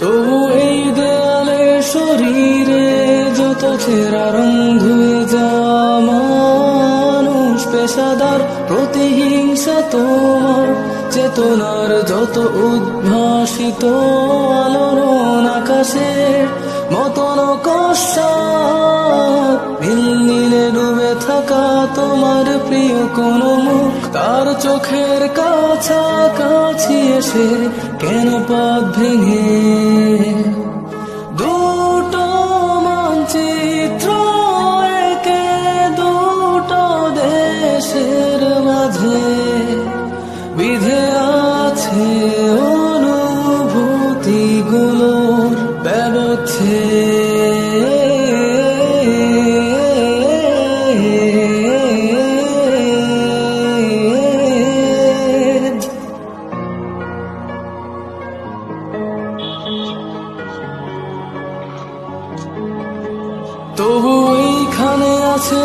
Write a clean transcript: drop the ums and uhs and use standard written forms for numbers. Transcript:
তবু এই দেয়ালে শরীরে যত ছেঁড়া রং ধুয়ে যাওয়া মানুষ পেশাদার প্রতিহিংসা তোমার চেতনার যত উদ্ভাসিত আলোড়ন আকাশের মতন কষ্টাৎ নীল নীলে ডুবে থাকা তোমার প্রিয় কোন মুখ তার চোখের কাছাকাছি এসে কেন পথ ভেঙে দুটো মানচিত্র একে দুটো দেশের মাঝে বিধে আছে অনুভূতিগুলোর ব্যবচ্ছেদ। তবু এইখানে আছে